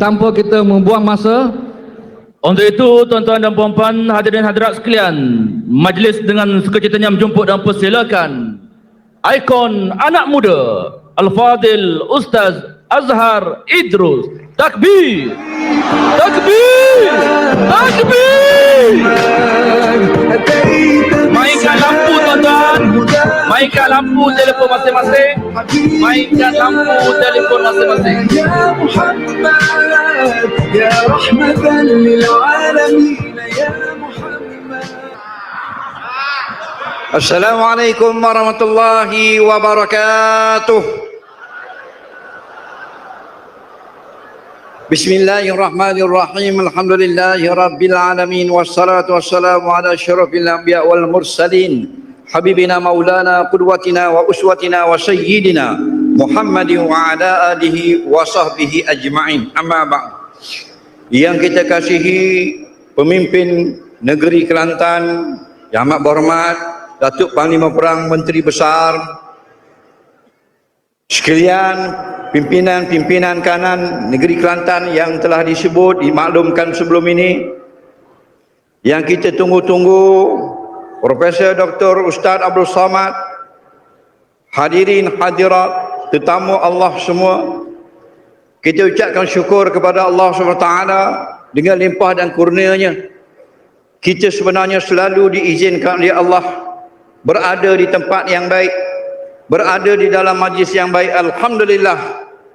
Tanpa kita membuang masa, untuk itu, tuan-tuan dan puan-puan, hadirin hadirat sekalian, majlis dengan sekecitanya menjemput dan persilakan ikon anak muda Al-Fadil Ustaz Azhar Idrus. Takbir! Takbir! Takbir! Mainkan lampu, tuan-tuan. Mainkan lampu telefon masing-masing. Mainkan lampu telefon masing-masing. يا محمد يا رحمة للعالمين يا محمد. Assalamualaikum warahmatullahi wabarakatuh. Bismillahirrahmanirrahim. Alhamdulillahi rabbil alamin. Wassalatu wassalamu ala asyrafil anbiya wal mursalin. Habibina maulana qudwatina wa uswatina wa sayyidina Muhammadin wa ala alihi wa sahbihi ajma'in. Amma ba'd. Yang kita kasihi pemimpin negeri Kelantan, yang amat berhormat Datuk Panglima Perang Menteri Besar sekalian, pimpinan-pimpinan kanan negeri Kelantan yang telah disebut, dimaklumkan sebelum ini, yang kita tunggu-tunggu, Profesor Dr. Ustaz Abdul Samad, hadirin hadirat, tetamu Allah semua, kita ucapkan syukur kepada Allah SWT dengan limpah dan kurnianya. Kita sebenarnya selalu diizinkan oleh Allah berada di tempat yang baik, berada di dalam majlis yang baik. Alhamdulillah,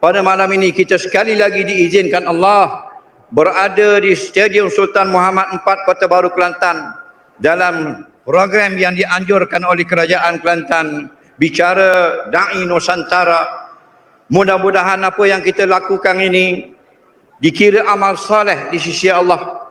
pada malam ini kita sekali lagi diizinkan Allah berada di Stadium Sultan Muhammad IV Kota Baru Kelantan dalam program yang dianjurkan oleh Kerajaan Kelantan, bicara Da'i Nusantara. Mudah-mudahan apa yang kita lakukan ini dikira amal saleh di sisi Allah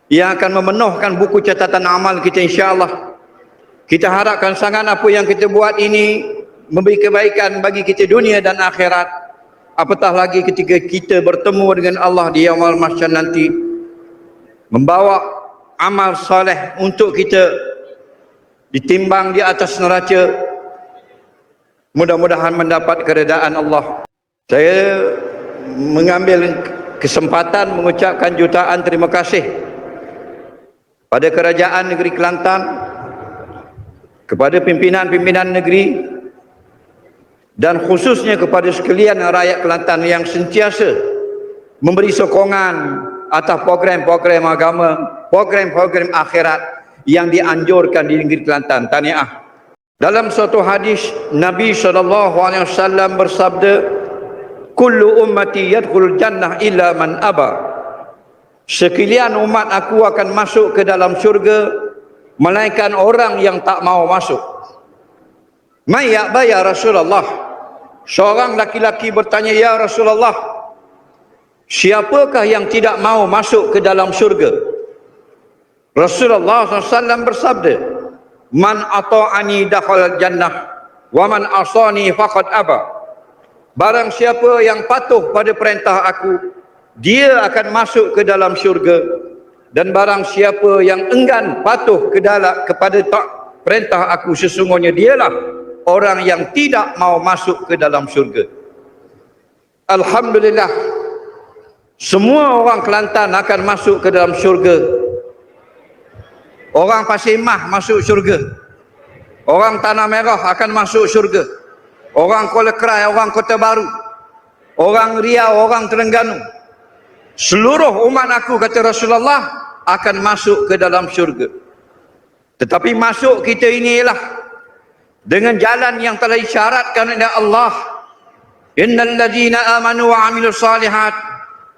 yang akan memenuhkan buku catatan amal kita, insya-Allah. Kita harapkan sangat apa yang kita buat ini memberi kebaikan bagi kita dunia dan akhirat. Apatah lagi ketika kita bertemu dengan Allah di yaumul mahsyar nanti, membawa amal saleh untuk kita ditimbang di atas neraca. Mudah-mudahan mendapat keredaan Allah. Saya mengambil kesempatan mengucapkan jutaan terima kasih pada Kerajaan Negeri Kelantan, kepada pimpinan-pimpinan negeri, dan khususnya kepada sekalian rakyat Kelantan yang sentiasa memberi sokongan atas program-program agama, program-program akhirat yang dianjurkan di negeri Kelantan. Tahniah. Dalam suatu hadis, Nabi SAW bersabda, kullu ummati yadkhulul jannah illa man aba. Sekalian umat aku akan masuk ke dalam syurga melainkan orang yang tak mau masuk. May ya'ba ya Rasulullah. Seorang laki-laki bertanya, ya Rasulullah, siapakah yang tidak mau masuk ke dalam syurga? Rasulullah SAW bersabda, man ata'ani dakhala jannah wa man asani faqad aba. Barang siapa yang patuh pada perintah aku, dia akan masuk ke dalam syurga, dan barang siapa yang enggan patuh kepada perintah aku, sesungguhnya dialah orang yang tidak mau masuk ke dalam syurga. Alhamdulillah, semua orang Kelantan akan masuk ke dalam syurga. Orang Pasir Mah masuk syurga, orang Tanah Merah akan masuk syurga, orang Kuala Krai, orang Kota Baru, orang Riau, orang Terengganu, seluruh umat aku, kata Rasulullah, akan masuk ke dalam syurga. Tetapi masuk kita ini ialah dengan jalan yang telah disyaratkan oleh Allah. Innal ladzina amanu wa amilus salihat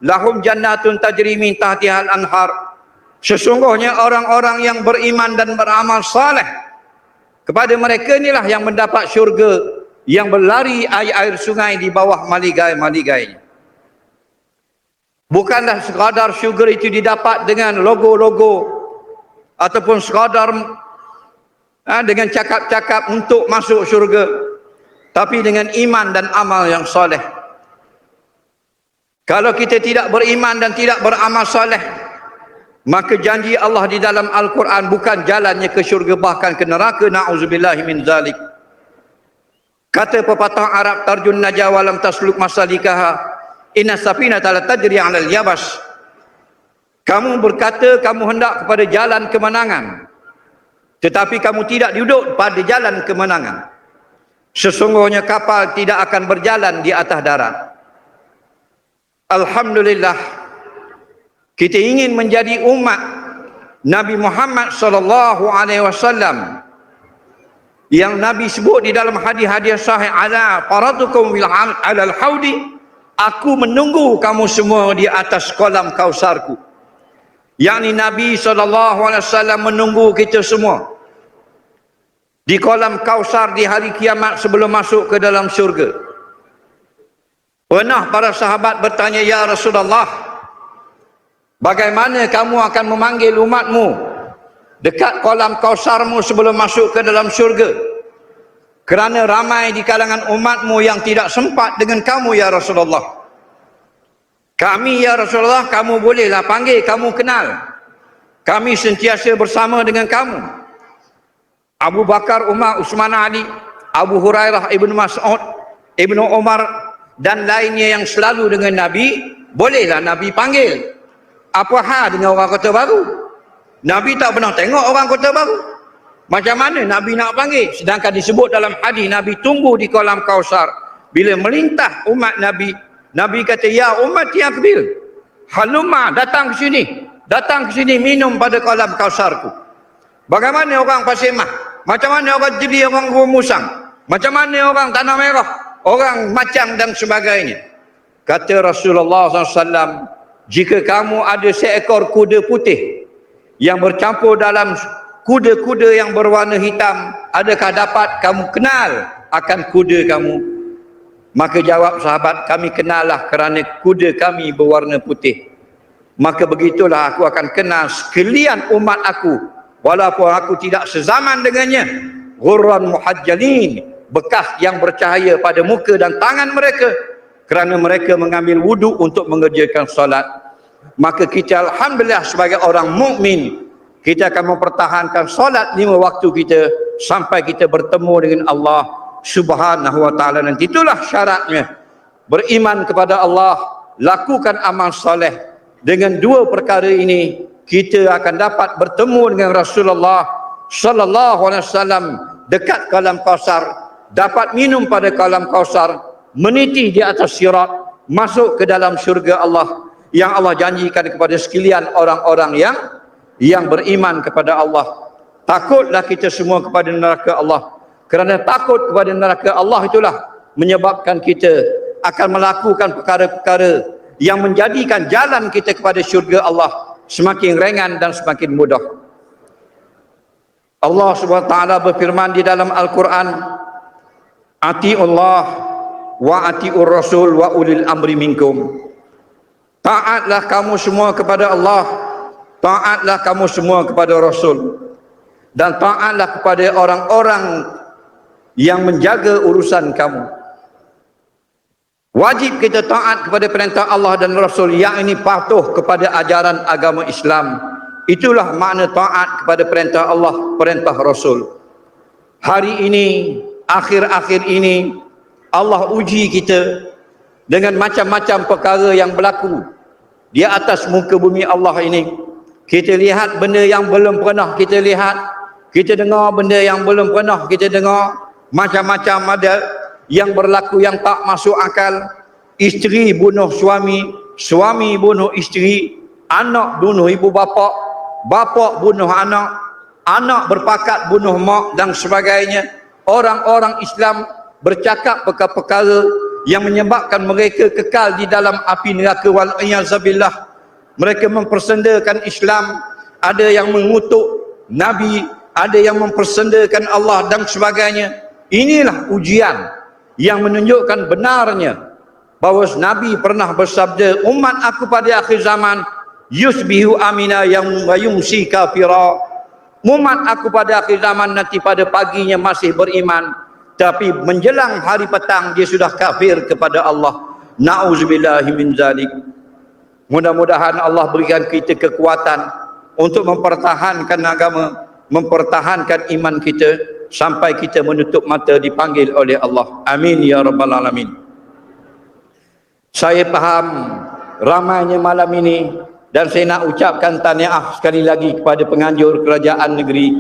lahum jannatun tajri min tahtihal anhar. Sesungguhnya orang-orang yang beriman dan beramal saleh, kepada mereka inilah yang mendapat syurga yang berlari air-air sungai di bawah maligai-maligainya. Bukanlah sekadar syurga itu didapat dengan logo-logo ataupun sekadar dengan cakap-cakap untuk masuk syurga, tapi dengan iman dan amal yang saleh. Kalau kita tidak beriman dan tidak beramal saleh, maka janji Allah di dalam Al-Quran bukan jalannya ke syurga, bahkan ke neraka. Na'udzubillahi min zalik. Kata pepatah Arab, tarjun najah walam tasluk masalikaha, inna safinata la tajri 'alal yabas. Kamu berkata kamu hendak kepada jalan kemenangan, tetapi kamu tidak duduk pada jalan kemenangan. Sesungguhnya kapal tidak akan berjalan di atas darat. Alhamdulillah, kita ingin menjadi umat Nabi Muhammad sallallahu alaihi wasallam yang Nabi sebut di dalam hadis-hadis sahih, ala faratukum bil alal haudi, aku menunggu kamu semua di atas kolam kausarku. Yakni Nabi sallallahu alaihi wasallam menunggu kita semua di kolam kausar di hari kiamat sebelum masuk ke dalam syurga. Pernah para sahabat bertanya, ya Rasulullah, bagaimana kamu akan memanggil umatmu dekat kolam kausarmu sebelum masuk ke dalam syurga? Kerana ramai di kalangan umatmu yang tidak sempat dengan kamu, ya Rasulullah. Kami, ya Rasulullah, kamu bolehlah panggil, kamu kenal. Kami sentiasa bersama dengan kamu. Abu Bakar, Umar, Uthman, Ali, Abu Hurairah, Ibnu Mas'ud, Ibnu Umar dan lainnya yang selalu dengan Nabi, bolehlah Nabi panggil. Apa hal dengan orang Kota Baru? Nabi tak pernah tengok orang Kota Baru. Macam mana Nabi nak panggil? Sedangkan disebut dalam hadis, Nabi tunggu di kolam Kausar. Bila melintah umat Nabi, Nabi kata, ya umat yang akbil, halumma, datang ke sini. Datang ke sini minum pada kolam Kausarku. Bagaimana orang Pasir Mah? Macam mana orang Jeli, orang Rumusang? Macam mana orang Tanah Merah? Orang Macang dan sebagainya. Kata Rasulullah SAW, jika kamu ada seekor kuda putih yang bercampur dalam kuda-kuda yang berwarna hitam, adakah dapat kamu kenal akan kuda kamu? Maka jawab sahabat, kami kenallah kerana kuda kami berwarna putih. Maka begitulah aku akan kenal sekalian umat aku, walaupun aku tidak sezaman dengannya. Ghurran muhajjalin, bekas yang bercahaya pada muka dan tangan mereka, kerana mereka mengambil wuduk untuk mengerjakan solat. Maka kita alhamdulillah sebagai orang mukmin, kita akan mempertahankan solat 5 waktu kita sampai kita bertemu dengan Allah Subhanahu wa taala. Dan itulah syaratnya, beriman kepada Allah, lakukan amal soleh. Dengan 2 perkara ini kita akan dapat bertemu dengan Rasulullah sallallahu alaihi wasallam dekat kolam Kausar, dapat minum pada kolam Kausar, meniti di atas sirat, masuk ke dalam syurga Allah yang Allah janjikan kepada sekalian orang-orang yang beriman kepada Allah. Takutlah kita semua kepada neraka Allah, kerana takut kepada neraka Allah itulah menyebabkan kita akan melakukan perkara-perkara yang menjadikan jalan kita kepada syurga Allah semakin ringan dan semakin mudah. Allah Subhanahu wa taala berfirman di dalam Al-Quran, atiullah wa atiur rasul wa ulil amri minkum. Taatlah kamu semua kepada Allah, taatlah kamu semua kepada Rasul, dan taatlah kepada orang-orang yang menjaga urusan kamu. Wajib kita taat kepada perintah Allah dan Rasul, yang ini patuh kepada ajaran agama Islam. Itulah makna taat kepada perintah Allah, perintah Rasul. Hari ini, akhir-akhir ini, Allah uji kita dengan macam-macam perkara yang berlaku di atas muka bumi Allah ini. Kita lihat benda yang belum pernah kita lihat, kita dengar benda yang belum pernah kita dengar. Macam-macam ada yang berlaku yang tak masuk akal. Isteri bunuh suami, suami bunuh isteri, anak bunuh ibu bapa, bapa bunuh anak, anak berpakat bunuh mak dan sebagainya. Orang-orang Islam bercakap perkara-perkara yang menyebabkan mereka kekal di dalam api neraka wal iyazabillah. Mereka mempersendakan Islam, ada yang mengutuk Nabi, ada yang mempersendakan Allah dan sebagainya. Inilah ujian yang menunjukkan benarnya bahawa Nabi pernah bersabda, umat aku pada akhir zaman yusbihu amina yang yumsi kafira. Umat aku pada akhir zaman nanti pada paginya masih beriman, tapi menjelang hari petang dia sudah kafir kepada Allah. Na'udzubillahi min zalik. Mudah-mudahan Allah berikan kita kekuatan untuk mempertahankan agama, mempertahankan iman kita sampai kita menutup mata dipanggil oleh Allah. Amin ya rabbal alamin. Saya faham ramainya malam ini dan saya nak ucapkan tahniah sekali lagi kepada penganjur kerajaan negeri.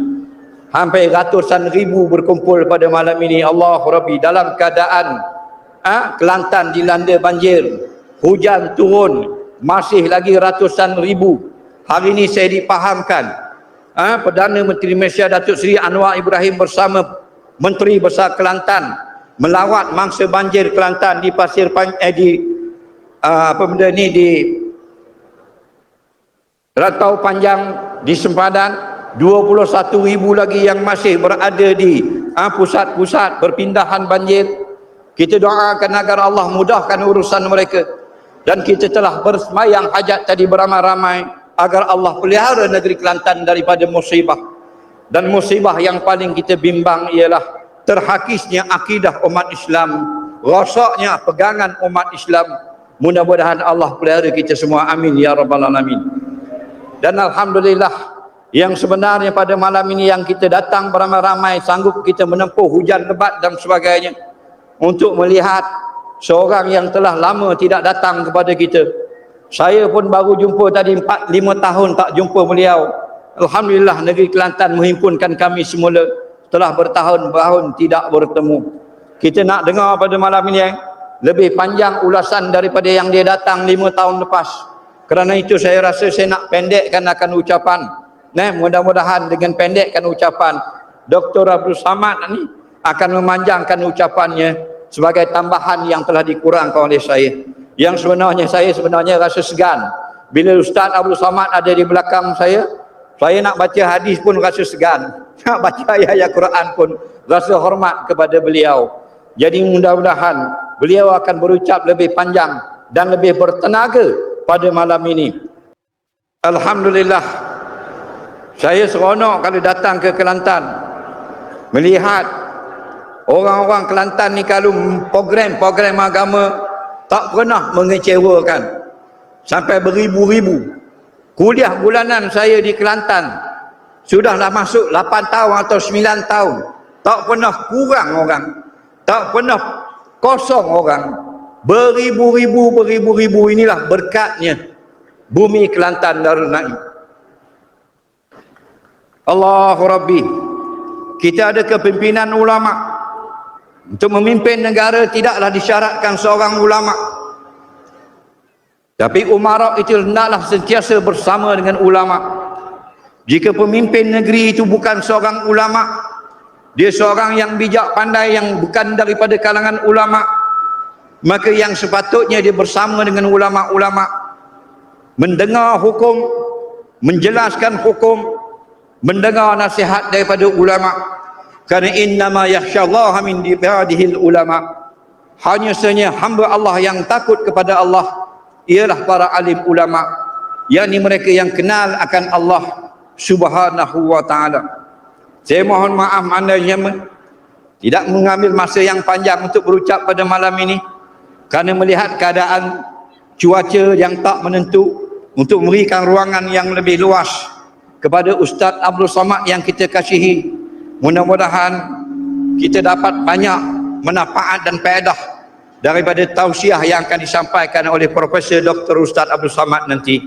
Hampir ratusan ribu berkumpul pada malam ini. Allah Rabbi, dalam keadaan Kelantan dilanda banjir, hujan turun, masih lagi ratusan ribu. Hari ini saya dipahamkan Perdana Menteri Malaysia Datuk Seri Anwar Ibrahim bersama Menteri Besar Kelantan melawat mangsa banjir Kelantan di Pasir di Rantau Panjang, di Sempadan. 21,000 lagi yang masih berada di pusat-pusat perpindahan banjir. Kita doakan agar Allah mudahkan urusan mereka, dan kita telah bersemayang hajat tadi beramai-ramai agar Allah pelihara negeri Kelantan daripada musibah. Dan musibah yang paling kita bimbang ialah terhakisnya akidah umat Islam, rosaknya pegangan umat Islam. Mudah-mudahan Allah pelihara kita semua, amin ya rabbal alamin. Dan alhamdulillah, yang sebenarnya pada malam ini yang kita datang beramai-ramai, sanggup kita menempuh hujan lebat dan sebagainya untuk melihat seorang yang telah lama tidak datang kepada kita. Saya pun baru jumpa tadi 4-5 tahun tak jumpa beliau. Alhamdulillah, negeri Kelantan menghimpunkan kami semula telah bertahun-tahun tidak bertemu. Kita nak dengar pada malam ini lebih panjang ulasan daripada yang dia datang 5 tahun lepas. Kerana itu saya rasa saya nak pendekkan akan ucapan. Mudah-mudahan dengan pendekkan ucapan, Dr. Abdul Samad ni akan memanjangkan ucapannya sebagai tambahan yang telah dikurangkan oleh saya. Yang saya sebenarnya rasa segan bila Ustaz Abdul Samad ada di belakang saya nak baca hadis pun rasa segan, nak baca ayat Quran pun rasa hormat kepada beliau. Jadi mudah-mudahan beliau akan berucap lebih panjang dan lebih bertenaga pada malam ini. Alhamdulillah, saya seronok kalau datang ke Kelantan melihat orang-orang Kelantan ni kalau program-program agama tak pernah mengecewakan. Sampai beribu-ribu. Kuliah bulanan saya di Kelantan sudahlah masuk 8 tahun atau 9 tahun. Tak pernah kurang orang, tak pernah kosong orang. Beribu-ribu inilah berkatnya bumi Kelantan Darul Naim. Allahu Rabbi, kita ada kepimpinan ulama. Untuk memimpin negara tidaklah disyaratkan seorang ulama, tapi umara itu hendaklah sentiasa bersama dengan ulama. Jika pemimpin negeri itu bukan seorang ulama, dia seorang yang bijak pandai yang bukan daripada kalangan ulama, maka yang sepatutnya dia bersama dengan ulama-ulama, mendengar hukum, menjelaskan hukum, mendengar nasihat daripada ulama. Kerana innama yakhsyallaha min ibadihil ulama, hanya sahaja hamba Allah yang takut kepada Allah ialah para alim ulama, yakni mereka yang kenal akan Allah Subhanahu wa taala. Saya mohon maaf maknanya tidak mengambil masa yang panjang untuk berucap pada malam ini, kerana melihat keadaan cuaca yang tak menentu, untuk memberikan ruangan yang lebih luas kepada Ustaz Abdul Samad yang kita kasihi. Mudah-mudahan kita dapat banyak manfaat dan faedah daripada tausiah yang akan disampaikan oleh Profesor Dr. Ustaz Abdul Samad nanti.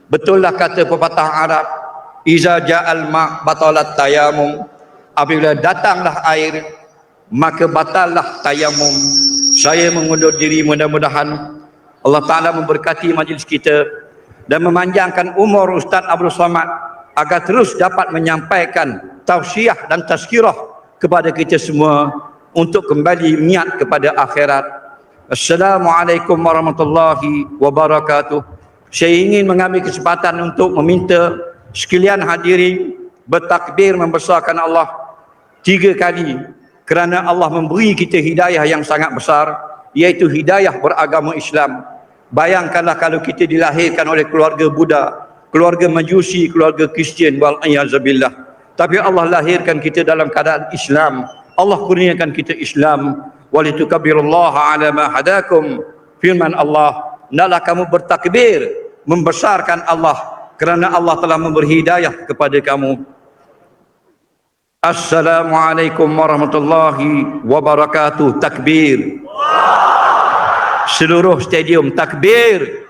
Betullah kata pepatah Arab, iza ja'al ma' batalat tayamum, apabila datanglah air maka batallah tayamum. Saya mengundur diri, mudah-mudahan Allah Ta'ala memberkati majlis kita dan memanjangkan umur Ustaz Abdul Samad agar terus dapat menyampaikan tausiah dan tazkirah kepada kita semua untuk kembali niat kepada akhirat. Assalamualaikum warahmatullahi wabarakatuh. Saya ingin mengambil kesempatan untuk meminta sekalian hadirin bertakbir membesarkan Allah 3 kali, kerana Allah memberi kita hidayah yang sangat besar, iaitu hidayah beragama Islam. Bayangkanlah kalau kita dilahirkan oleh keluarga Buddha, keluarga Majusi, keluarga Kristian, wal-iyazabillah, tapi Allah lahirkan kita dalam keadaan Islam. Allah kurniakan kita Islam. Walitukabbirullaha ala ma hadakum. Firman Allah, hendaklah kamu bertakbir membesarkan Allah kerana Allah telah memberi hidayah kepada kamu. Assalamualaikum warahmatullahi wabarakatuh. Takbir. seluruh stadium. Takbir.